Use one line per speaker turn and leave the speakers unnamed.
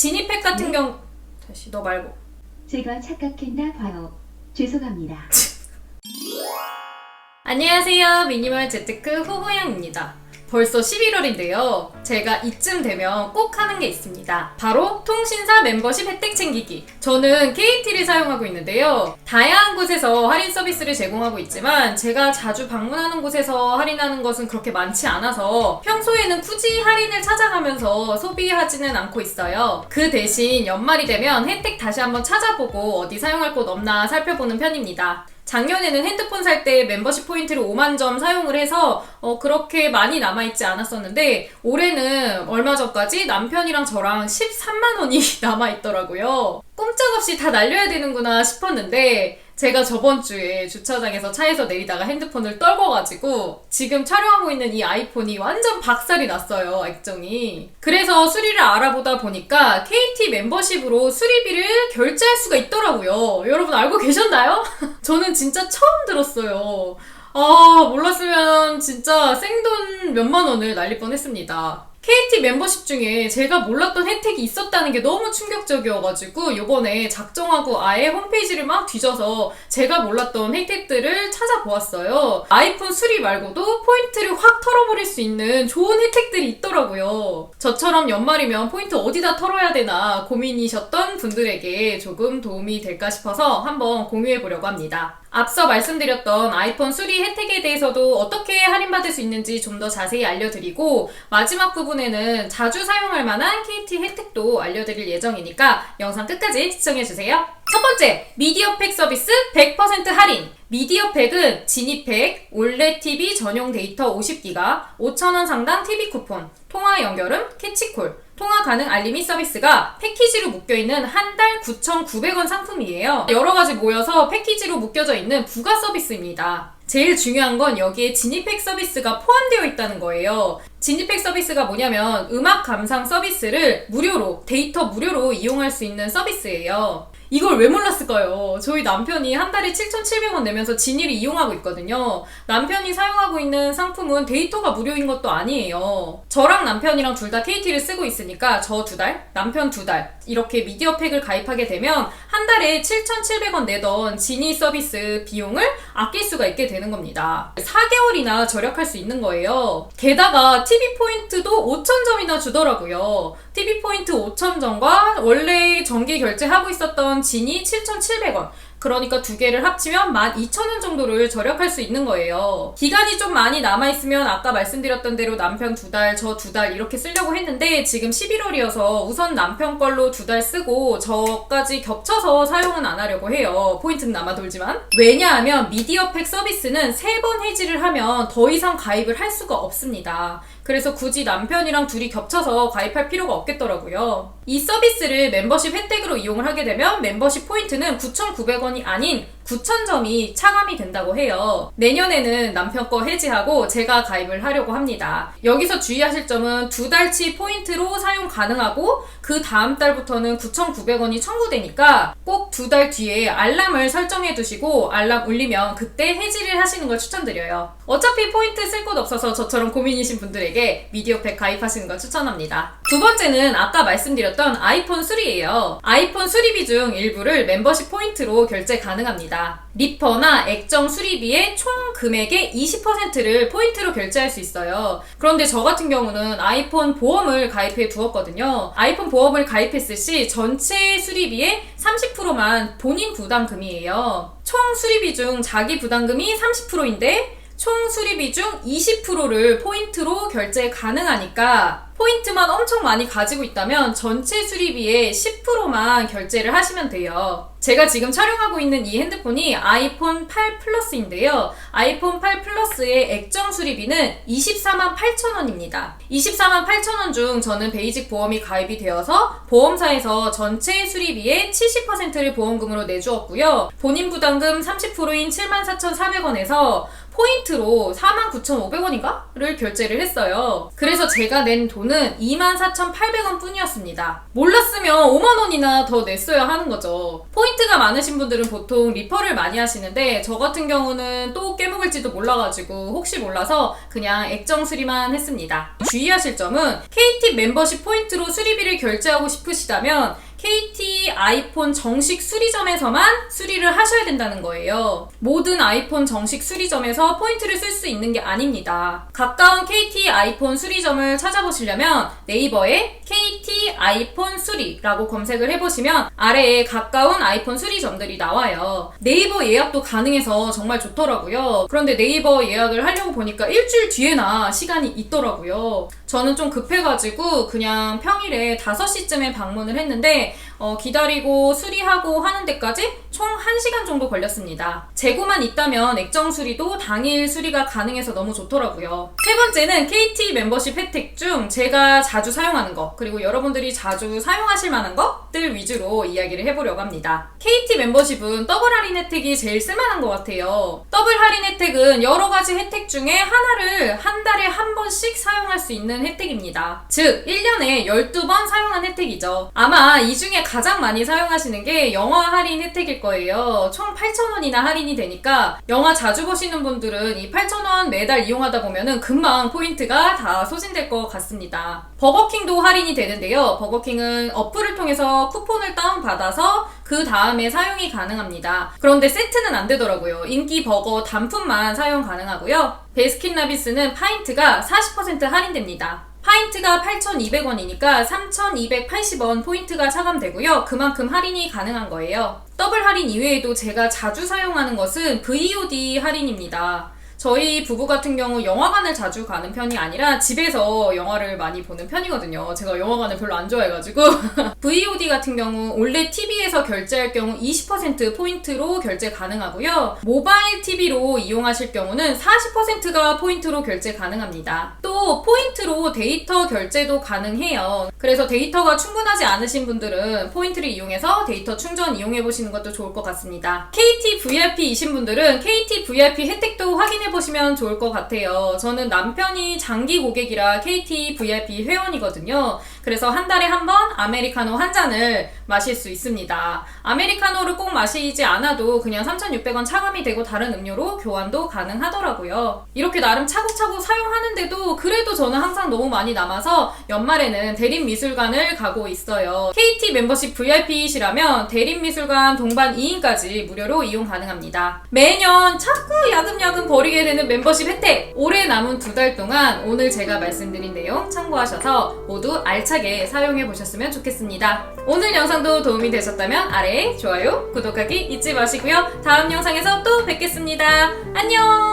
지니팩 같은
네?
경우 다시 너 말고
제가 착각했나 봐요. 죄송합니다.
안녕하세요. 미니멀 재테크 후보양입니다. 벌써 11월인데요. 제가 이쯤 되면 꼭 하는 게 있습니다. 바로 통신사 멤버십 혜택 챙기기. 저는 KT를 사용하고 있는데요. 다양한 곳에서 할인 서비스를 제공하고 있지만 제가 자주 방문하는 곳에서 할인하는 것은 그렇게 많지 않아서 평소에는 굳이 할인을 찾아가면서 소비하지는 않고 있어요. 그 대신 연말이 되면 혜택 다시 한번 찾아보고 어디 사용할 곳 없나 살펴보는 편입니다. 작년에는 핸드폰 살 때 멤버십 포인트를 5만 점 사용을 해서 그렇게 많이 남아있지 않았었는데 올해는 얼마 전까지 남편이랑 저랑 13만 원이 남아있더라고요. 꼼짝없이 다 날려야 되는구나 싶었는데 제가 저번 주에 주차장에서 차에서 내리다가 핸드폰을 떨궈가지고 지금 촬영하고 있는 이 아이폰이 완전 박살이 났어요, 액정이. 그래서 수리를 알아보다 보니까 KT 멤버십으로 수리비를 결제할 수가 있더라고요. 여러분 알고 계셨나요? 저는 진짜 처음 들었어요. 몰랐으면 진짜 생돈 몇만 원을 날릴 뻔했습니다. KT 멤버십 중에 제가 몰랐던 혜택이 있었다는 게 너무 충격적이어가지고 요번에 작정하고 아예 홈페이지를 막 뒤져서 제가 몰랐던 혜택들을 찾아보았어요. 아이폰 수리 말고도 포인트를 확 털어버릴 수 있는 좋은 혜택들이 있더라고요. 저처럼 연말이면 포인트 어디다 털어야 되나 고민이셨던 분들에게 조금 도움이 될까 싶어서 한번 공유해보려고 합니다. 앞서 말씀드렸던 아이폰 수리 혜택에 대해서도 어떻게 할인받을 수 있는지 좀 더 자세히 알려드리고 마지막 부분에는 자주 사용할 만한 KT 혜택도 알려드릴 예정이니까 영상 끝까지 시청해주세요. 첫 번째, 미디어팩 서비스 100% 할인! 미디어팩은 지니팩, 올레 TV 전용 데이터 50기가, 5,000원 상당 TV 쿠폰, 통화 연결음, 캐치콜, 통화 가능 알림이 서비스가 패키지로 묶여있는 한 달 9,900원 상품이에요. 여러가지 모여서 패키지로 묶여져 있는 부가 서비스입니다. 제일 중요한 건 여기에 지니팩 서비스가 포함되어 있다는 거예요. 지니팩 서비스가 뭐냐면 음악 감상 서비스를 무료로, 데이터 무료로 이용할 수 있는 서비스예요. 이걸 왜 몰랐을까요? 저희 남편이 한 달에 7,700원 내면서 지니를 이용하고 있거든요. 남편이 사용하고 있는 상품은 데이터가 무료인 것도 아니에요. 저랑 남편이랑 둘 다 KT를 쓰고 있으니까 저 2달, 남편 2달 이렇게 미디어팩을 가입하게 되면 한 달에 7,700원 내던 지니 서비스 비용을 아낄 수가 있게 되는 겁니다. 4개월이나 절약할 수 있는 거예요. 게다가 TV 포인트도 5,000점이나 주더라고요. TV 포인트 5,000점과 원래 정기 결제하고 있었던 지니 7,700원. 그러니까 두 개를 합치면 12,000원 정도를 절약할 수 있는 거예요. 기간이 좀 많이 남아있으면 아까 말씀드렸던 대로 남편 2달, 저 2달 이렇게 쓰려고 했는데 지금 11월이어서 우선 남편 걸로 2달 쓰고 저까지 겹쳐서 사용은 안 하려고 해요. 포인트는 남아 돌지만. 왜냐하면 미디어팩 서비스는 3번 해지를 하면 더 이상 가입을 할 수가 없습니다. 그래서 굳이 남편이랑 둘이 겹쳐서 가입할 필요가 없겠더라고요. 이 서비스를 멤버십 혜택으로 이용을 하게 되면 멤버십 포인트는 9,900원이 아닌 9,000점이 차감이 된다고 해요. 내년에는 남편 거 해지하고 제가 가입을 하려고 합니다. 여기서 주의하실 점은 2달치 포인트로 사용 가능하고 그 다음 달부터는 9,900원이 청구되니까 꼭 2달 뒤에 알람을 설정해 두시고 알람 울리면 그때 해지를 하시는 걸 추천드려요. 어차피 포인트 쓸 곳 없어서 저처럼 고민이신 분들에게 미디어팩 가입하시는 걸 추천합니다. 두 번째는 아까 말씀드렸던 아이폰 수리예요. 아이폰 수리비 중 일부를 멤버십 포인트로 결제 가능합니다. 리퍼나 액정 수리비의 총 금액의 20%를 포인트로 결제할 수 있어요. 그런데 저 같은 경우는 아이폰 보험을 가입해 두었거든요. 아이폰 보험을 가입했을 시 전체 수리비의 30%만 본인 부담금이에요. 총 수리비 중 자기 부담금이 30%인데 총 수리비 중 20%를 포인트로 결제 가능하니까 포인트만 엄청 많이 가지고 있다면 전체 수리비의 10%만 결제를 하시면 돼요. 제가 지금 촬영하고 있는 이 핸드폰이 아이폰 8 플러스인데요. 아이폰 8 플러스의 액정 수리비는 24만 8천원입니다. 24만 8천원 중 저는 베이직 보험이 가입이 되어서 보험사에서 전체 수리비의 70%를 보험금으로 내주었고요. 본인 부담금 30%인 74,400원에서 포인트로 49,500원인가를 결제를 했어요. 그래서 제가 낸 돈은 24,800원 뿐이었습니다. 몰랐으면 5만원이나 더 냈어야 하는 거죠. 포인트가 많으신 분들은 보통 리퍼를 많이 하시는데 저 같은 경우는 또 깨먹을지도 몰라가지고 혹시 몰라서 그냥 액정 수리만 했습니다. 주의하실 점은 KT 멤버십 포인트로 수리비를 결제하고 싶으시다면 KT 아이폰 정식 수리점에서만 수리를 하셔야 된다는 거예요. 모든 아이폰 정식 수리점에서 포인트를 쓸 수 있는 게 아닙니다. 가까운 KT 아이폰 수리점을 찾아보시려면 네이버에 KT 아이폰 수리라고 검색을 해보시면 아래에 가까운 아이폰 수리점들이 나와요. 네이버 예약도 가능해서 정말 좋더라고요. 그런데 네이버 예약을 하려고 보니까 일주일 뒤에나 시간이 있더라고요. 저는 좀 급해가지고 그냥 평일에 5시쯤에 방문을 했는데 기다리고 수리하고 하는 데까지 총 1시간 정도 걸렸습니다. 재고만 있다면 액정 수리도 당일 수리가 가능해서 너무 좋더라고요. 세 번째는 KT 멤버십 혜택 중 제가 자주 사용하는 거, 그리고 여러분들이 자주 사용하실 만한 것들 위주로 이야기를 해보려고 합니다. KT 멤버십은 더블 할인 혜택이 제일 쓸만한 것 같아요. 더블 할인 혜택은 여러 가지 혜택 중에 하나를 한 달에 한 번씩 사용할 수 있는 혜택입니다. 즉 1년에 12번 사용한 혜택이죠. 아마 이 중에 가장 많이 사용하시는 게 영화 할인 혜택일 거예요. 총 8,000원이나 할인이 되니까 영화 자주 보시는 분들은 이 8,000원 매달 이용하다 보면은 금방 포인트가 다 소진될 것 같습니다. 버거킹도 할인이 되는데요. 버거킹은 어플을 통해서 쿠폰을 다운받아서 그 다음에 사용이 가능합니다. 그런데 세트는 안 되더라고요. 인기 버거 단품만 사용 가능하고요. 베스킨라빈스는 파인트가 40% 할인됩니다. 파인트가 8,200원이니까 3,280원 포인트가 차감되고요. 그만큼 할인이 가능한 거예요. 더블 할인 이외에도 제가 자주 사용하는 것은 VOD 할인입니다. 저희 부부 같은 경우 영화관을 자주 가는 편이 아니라 집에서 영화를 많이 보는 편이거든요. 제가 영화관을 별로 안 좋아해가지고 VOD 같은 경우 올레 TV에서 결제할 경우 20% 포인트로 결제 가능하고요. 모바일 TV로 이용하실 경우는 40%가 포인트로 결제 가능합니다. 또 포인트로 데이터 결제도 가능해요. 그래서 데이터가 충분하지 않으신 분들은 포인트를 이용해서 데이터 충전 이용해보시는 것도 좋을 것 같습니다. KT VIP이신 분들은 KT VIP 혜택도 확인해 보시면 좋을 것 같아요. 저는 남편이 장기 고객이라 KT VIP 회원이거든요. 그래서 한 달에 한 번 아메리카노 한 잔을 마실 수 있습니다. 아메리카노를 꼭 마시지 않아도 그냥 3,600원 차감이 되고 다른 음료로 교환도 가능하더라고요. 이렇게 나름 차곡차곡 사용하는데도 그래도 저는 항상 너무 많이 남아서 연말에는 대림미술관을 가고 있어요. KT 멤버십 VIP이시라면 대림미술관 동반 2인까지 무료로 이용 가능합니다. 매년 자꾸 야금야금 버리게 되는 멤버십 혜택! 올해 남은 2달 동안 오늘 제가 말씀드린 내용 참고하셔서 모두 알차게 사용해보셨으면 좋겠습니다. 오늘 영상도 도움이 되셨다면 아래에 좋아요, 구독하기 잊지 마시고요. 다음 영상에서 또 뵙겠습니다. 안녕!